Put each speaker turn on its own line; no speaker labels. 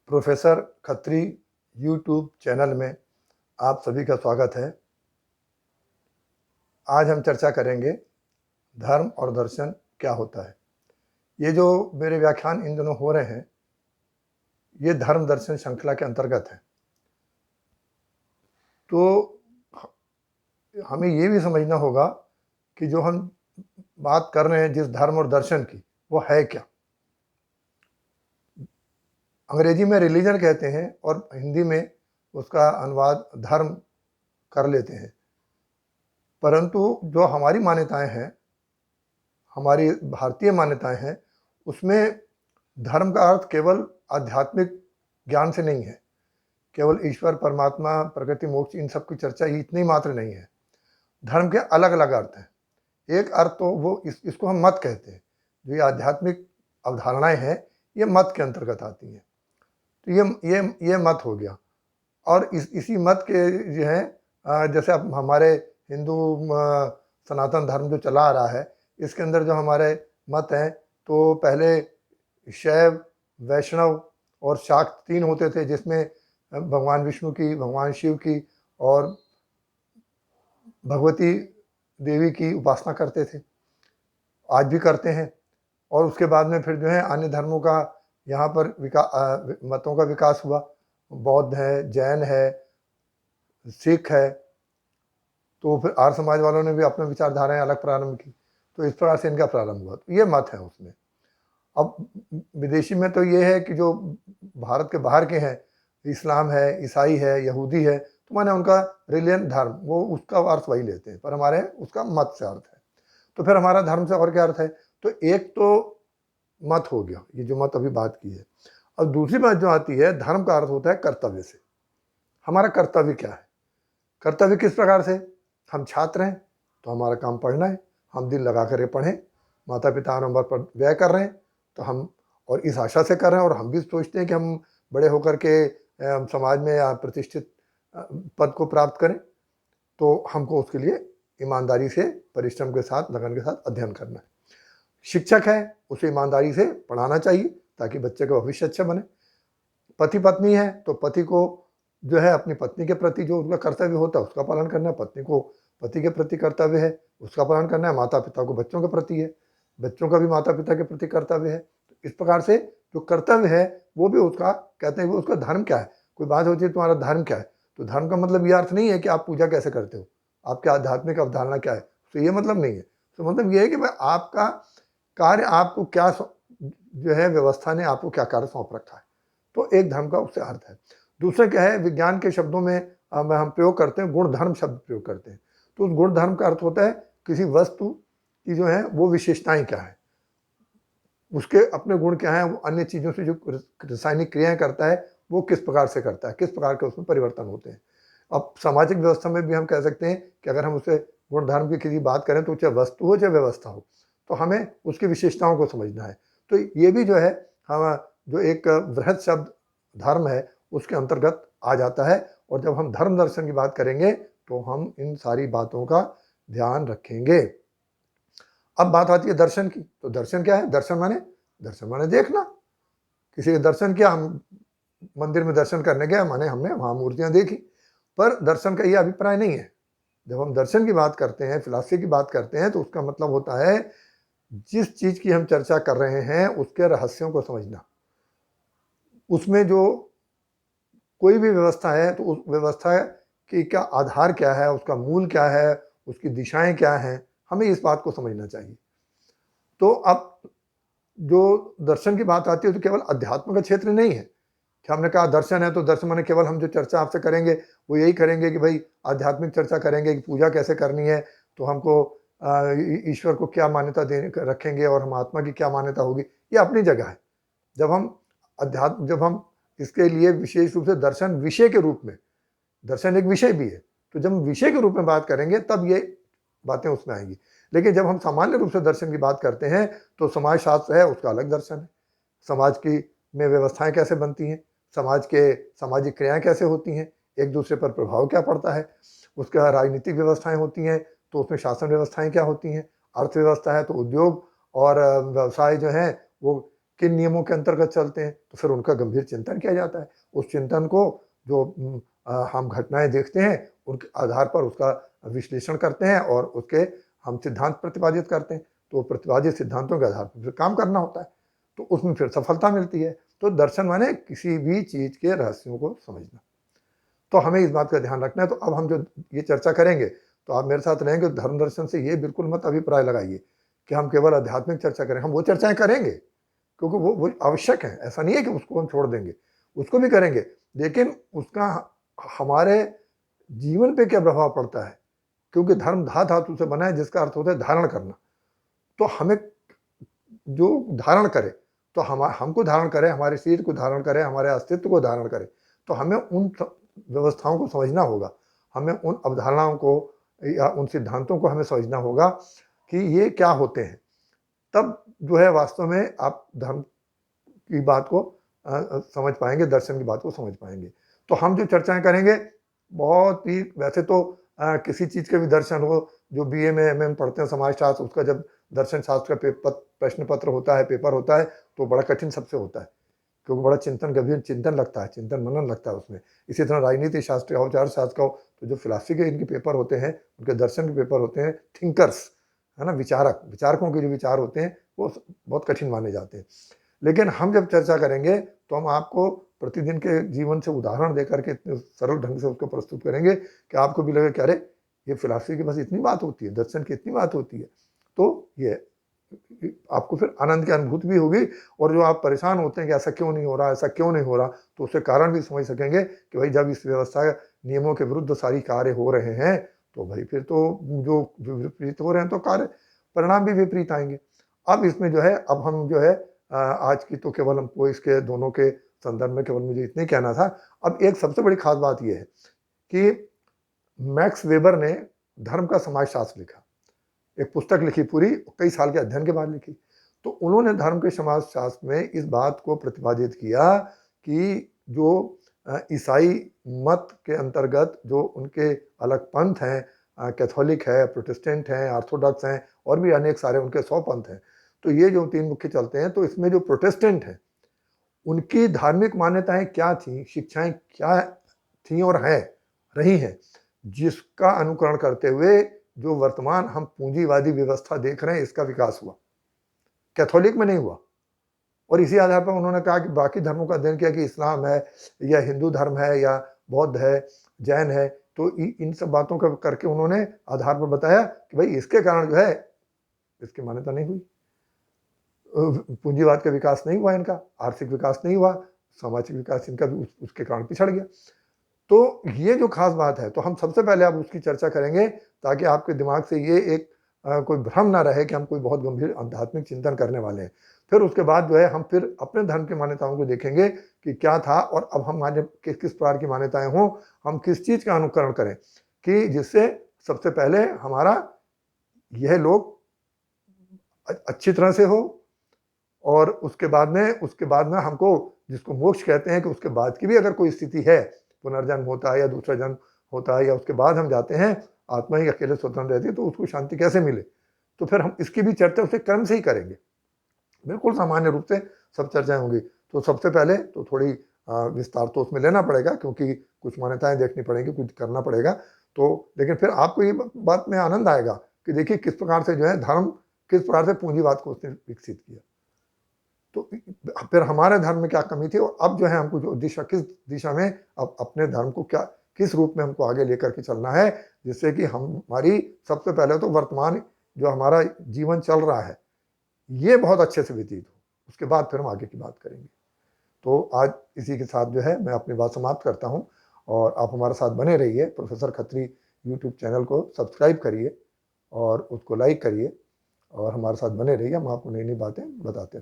Professor Khatri YouTube channel में आप सभी का स्वागत है। आज हम चर्चा करेंगे धर्म और दर्शन क्या होता है। ये जो मेरे व्याख्यान इन दिनों हो रहे हैं, ये धर्म दर्शन श्रृंखला के अंतर्गत है। तो हमें ये भी समझना होगा कि जो हम बात कर रहे हैं जिस धर्म और दर्शन की, वो है क्या। अंग्रेजी में रिलीजन कहते हैं और हिंदी में उसका अनुवाद धर्म कर लेते हैं, परंतु जो हमारी मान्यताएं हैं, हमारी भारतीय मान्यताएं हैं, उसमें धर्म का अर्थ केवल आध्यात्मिक ज्ञान से नहीं है, केवल ईश्वर, परमात्मा, प्रकृति, मोक्ष, इन सब की चर्चा ही इतनी मात्र नहीं है। धर्म के अलग अलग अर्थ हैं। एक अर्थ तो वो इसको हम मत कहते हैं। जो ये आध्यात्मिक अवधारणाएं हैं, ये मत के अंतर्गत आती हैं। तो ये मत हो गया। और इसी मत के जो है, जैसे अब हमारे हिंदू सनातन धर्म जो चला आ रहा है, इसके अंदर जो हमारे मत हैं, तो पहले शैव, वैष्णव और शाक्त तीन होते थे, जिसमें भगवान विष्णु की, भगवान शिव की और भगवती देवी की उपासना करते थे, आज भी करते हैं। और उसके बाद में फिर जो है अन्य धर्मों का यहाँ पर मतों का विकास हुआ। बौद्ध है, जैन है, सिख है। तो फिर आर्य समाज वालों ने भी अपनी विचारधाराएं अलग प्रारंभ की, तो इस प्रकार से इनका प्रारंभ हुआ। तो ये मत है उसमें। अब विदेशी में तो ये है कि जो भारत के बाहर के हैं, इस्लाम है, ईसाई है, यहूदी है, तो माने उनका रिलीजन, धर्म, वो उसका अर्थ वही लेते हैं, पर हमारे उसका मत से अर्थ है। तो फिर हमारा धर्म से और क्या अर्थ है? तो एक तो मत हो गया, ये जो मत अभी बात की है। अब दूसरी बात जो आती है, धर्म का अर्थ होता है कर्तव्य से। हमारा कर्तव्य क्या है? कर्तव्य किस प्रकार से? हम छात्र हैं तो हमारा काम पढ़ना है, हम दिल लगा कर पढ़ें। माता पिता नंबर पर व्यय कर रहे हैं तो हम, और इस आशा से कर रहे हैं, और हम भी सोचते हैं कि हम बड़े होकर के समाज में या प्रतिष्ठित पद को प्राप्त करें, तो हमको उसके लिए ईमानदारी से, परिश्रम के साथ, लगन के साथ अध्ययन करना है। शिक्षक है, उसे ईमानदारी से पढ़ाना चाहिए ताकि बच्चे का भविष्य अच्छा बने। पति पत्नी है तो पति को जो है अपनी पत्नी के प्रति जो उनका कर्तव्य होता है उसका पालन करना है, पत्नी को पति के प्रति कर्तव्य है उसका पालन करना है, माता पिता को बच्चों के प्रति है, बच्चों का भी माता पिता के प्रति कर्तव्य है। तो इस प्रकार से जो कर्तव्य है वो भी उसका, कहते हैं वो उसका धर्म क्या है। कोई बात होती है तुम्हारा धर्म क्या है, तो धर्म का मतलब ये अर्थ नहीं है कि आप पूजा कैसे करते हो, आपके आध्यात्मिक अवधारणा क्या है, तो ये मतलब नहीं है। तो मतलब ये है कि भाई आपका कार्य, आपको क्या जो है व्यवस्था ने आपको क्या कार्य सौंप रखा है, तो एक धर्म का उससे अर्थ है। दूसरा क्या है, विज्ञान के शब्दों में हम प्रयोग करते हैं, गुण धर्म शब्द प्रयोग करते हैं। तो उस गुण धर्म का अर्थ होता है किसी वस्तु की जो है वो विशेषताएं क्या है, उसके अपने गुण क्या है, वो अन्य चीज़ों से जो रासायनिक क्रियाएं करता है वो किस प्रकार से करता है, किस प्रकार के उसमें परिवर्तन होते हैं। अब सामाजिक व्यवस्था में भी हम कह सकते हैं कि अगर हम उसे गुण धर्म की किसी बात करें, तो चाहे वस्तु हो चाहे व्यवस्था हो, तो हमें उसकी विशेषताओं को समझना है। तो ये भी जो है हम जो एक वृहद शब्द धर्म है उसके अंतर्गत आ जाता है। और जब हम धर्म दर्शन की बात करेंगे तो हम इन सारी बातों का ध्यान रखेंगे। अब बात आती है दर्शन की। तो दर्शन क्या है? दर्शन माने देखना। किसी के दर्शन किया, हम मंदिर में दर्शन करने गए, माने हमने वहाँ मूर्तियाँ देखी, पर दर्शन का ये अभिप्राय नहीं है। जब हम दर्शन की बात करते हैं, फिलॉसफी की बात करते हैं, तो उसका मतलब होता है जिस चीज़ की हम चर्चा कर रहे हैं उसके रहस्यों को समझना। उसमें जो कोई भी व्यवस्था है तो उस व्यवस्था की क्या आधार क्या है, उसका मूल क्या है, उसकी दिशाएं क्या हैं, हमें इस बात को समझना चाहिए। तो अब जो दर्शन की बात आती है तो केवल अध्यात्म का क्षेत्र नहीं है कि हमने कहा दर्शन है तो दर्शन माने केवल हम जो चर्चा आपसे करेंगे वो यही करेंगे कि भाई आध्यात्मिक चर्चा करेंगे कि पूजा कैसे करनी है, तो हमको ईश्वर को क्या मान्यता दे रखेंगे और हम आत्मा की क्या मान्यता होगी, ये अपनी जगह है। जब हम इसके लिए विशेष रूप से दर्शन विषय के रूप में, दर्शन एक विषय भी है, तो जब हम विषय के रूप में बात करेंगे तब ये बातें उसमें आएंगी। लेकिन जब हम सामान्य रूप से दर्शन की बात करते हैं तो समाज शास्त्र है, उसका अलग दर्शन है। समाज की में व्यवस्थाएं कैसे बनती हैं, समाज के सामाजिक क्रियाएं कैसे होती हैं, एक दूसरे पर प्रभाव क्या पड़ता है, उसका राजनीतिक व्यवस्थाएं होती हैं तो उसमें शासन व्यवस्थाएं क्या होती हैं, अर्थव्यवस्था है तो उद्योग और व्यवसाय जो हैं वो किन नियमों के अंतर्गत चलते हैं, तो फिर उनका गंभीर चिंतन किया जाता है। उस चिंतन को जो हम घटनाएं देखते हैं उनके आधार पर उसका विश्लेषण करते हैं और उसके हम सिद्धांत प्रतिपादित करते हैं। तो प्रतिपादित सिद्धांतों के आधार पर फिर काम करना होता है, तो उसमें फिर सफलता मिलती है। तो दर्शन माने किसी भी चीज के रहस्यों को समझना। तो हमें इस बात का ध्यान रखना है। तो अब हम जो ये चर्चा करेंगे, तो आप मेरे साथ रहेंगे। धर्म दर्शन से ये बिल्कुल मत अभिप्राय लगाइए कि हम केवल आध्यात्मिक चर्चा करें। हम वो चर्चाएं करेंगे क्योंकि वो आवश्यक है, ऐसा नहीं है कि उसको हम छोड़ देंगे, उसको भी करेंगे, लेकिन उसका हमारे जीवन पे क्या प्रभाव पड़ता है, क्योंकि धर्म धा धातु से बना है जिसका अर्थ होता है धारण करना। तो हमें जो धारण करे, तो हमको धारण करे, हमारे शरीर को धारण करे, हमारे अस्तित्व को धारण करे, तो हमें उन व्यवस्थाओं को समझना होगा, हमें उन अवधारणाओं को या उन सिद्धांतों को हमें समझना होगा कि ये क्या होते हैं। तब जो है वास्तव में आप धर्म की बात को समझ पाएंगे, दर्शन की बात को समझ पाएंगे। तो हम जो चर्चाएं करेंगे बहुत ही, वैसे तो किसी चीज के भी दर्शन हो, जो बीए में एमए में पढ़ते हैं समाजशास्त्र, उसका जब दर्शन शास्त्र का प्रश्न पत्र होता है, पेपर होता है, तो बड़ा कठिन सबसे होता है, क्योंकि बड़ा चिंतन, गंभीर चिंतन लगता है, चिंतन मनन लगता है उसमें। इसी तरह राजनीति शास्त्र हो, चार शास्त्र हो, तो जो फिलॉसफी के इनके पेपर होते हैं, उनके दर्शन के पेपर होते हैं, थिंकर्स है ना, विचारकों के जो विचार होते हैं वो बहुत कठिन माने जाते हैं। लेकिन हम जब चर्चा करेंगे तो हम आपको प्रतिदिन के जीवन से उदाहरण देकर के इतने सरल ढंग से उसको प्रस्तुत करेंगे कि आपको भी लगे कि अरे ये फिलॉसफी की बस इतनी बात होती है, दर्शन की इतनी बात होती है। तो ये आपको फिर आनंद की अनुभूति भी होगी, और जो आप परेशान होते हैं कि ऐसा क्यों नहीं हो रहा, ऐसा क्यों नहीं हो रहा, तो उसके कारण भी समझ सकेंगे कि भाई जब इस व्यवस्था नियमों के विरुद्ध सारी कार्य हो रहे हैं, तो भाई फिर तो जो विपरीत हो रहे हैं तो कार्य परिणाम भी विपरीत आएंगे। अब इसमें जो है, अब हम जो है आज की तो केवल हमको इसके दोनों के संदर्भ में केवल मुझे इतने कहना था। अब एक सबसे बड़ी खास बात यह है कि मैक्स वेबर ने धर्म का समाजशास्त्र लिखा, एक पुस्तक लिखी पूरी, कई साल के अध्ययन के बाद लिखी। तो उन्होंने धर्म के समाजशास्त्र में इस बात को प्रतिपादित किया कि जो ईसाई मत के अंतर्गत जो उनके अलग पंथ हैं, कैथोलिक है, प्रोटेस्टेंट हैं, ऑर्थोडॉक्स हैं, और भी अनेक सारे उनके 100 पंथ हैं। तो ये जो तीन मुख्य चलते हैं, तो इसमें जो प्रोटेस्टेंट हैं उनकी धार्मिक मान्यताएं क्या थी, शिक्षाएं क्या थी और हैं, रही हैं, जिसका अनुकरण करते हुए जो वर्तमान हम पूंजीवादी व्यवस्था देख रहे हैं इसका विकास हुआ। कैथोलिक में नहीं हुआ। और इसी आधार पर उन्होंने कहा कि बाकी धर्मों का अध्ययन किया कि इस्लाम है या हिंदू धर्म है या बौद्ध है, जैन है, तो इन सब बातों का करके उन्होंने आधार पर बताया कि भाई इसके कारण जो है इसकी मान्यता नहीं हुई, पूंजीवाद का विकास नहीं हुआ, इनका आर्थिक विकास नहीं हुआ, सामाजिक विकास इनका भी उसके कारण पिछड़ गया। तो ये जो खास बात है, तो हम सबसे पहले अब उसकी चर्चा करेंगे ताकि आपके दिमाग से ये एक कोई भ्रम ना रहे कि हम कोई बहुत गंभीर आध्यात्मिक चिंतन करने वाले हैं। फिर उसके बाद जो है हम फिर अपने धर्म की मान्यताओं को देखेंगे कि क्या था, और अब हमारे किस प्रकार की मान्यताएं हों, हम किस चीज का अनुकरण करें कि जिससे सबसे पहले हमारा यह लोग अच्छी तरह से हो, और उसके बाद में हमको जिसको मोक्ष कहते हैं कि उसके बाद की भी अगर कोई स्थिति है, पुनर्जन्म होता है या दूसरा जन्म होता है, या उसके बाद हम जाते हैं, आत्मा ही अकेले स्वतंत्र रहती है, तो उसको शांति कैसे मिले, तो फिर हम इसकी भी चर्चा उसे क्रम से ही करेंगे। बिल्कुल सामान्य रूप से सब चर्चाएं होंगी। तो सबसे पहले तो थोड़ी विस्तार तो उसमें लेना पड़ेगा, क्योंकि कुछ मान्यताएं देखनी पड़ेगी, कुछ करना पड़ेगा। तो लेकिन फिर आपको ये बात में आनंद आएगा कि देखिए किस प्रकार से जो है धर्म, किस प्रकार से पूंजीवाद को उसने विकसित किया। तो फिर हमारे धर्म में क्या कमी थी, और अब जो है हमको जो दिशा, किस दिशा में अब अपने धर्म को क्या, किस रूप में हमको आगे लेकर के चलना है, जिससे कि हमारी सबसे पहले तो वर्तमान जो हमारा जीवन चल रहा है ये बहुत अच्छे से व्यतीत हो, उसके बाद फिर हम आगे की बात करेंगे। तो आज इसी के साथ जो है मैं अपनी बात समाप्त करता हूँ, और आप हमारे साथ बने रहिए। प्रोफेसर खत्री यूट्यूब चैनल को सब्सक्राइब करिए और उसको लाइक करिए, और हमारे साथ बने रहिए, हम आपको नई नई बातें बताते हैं।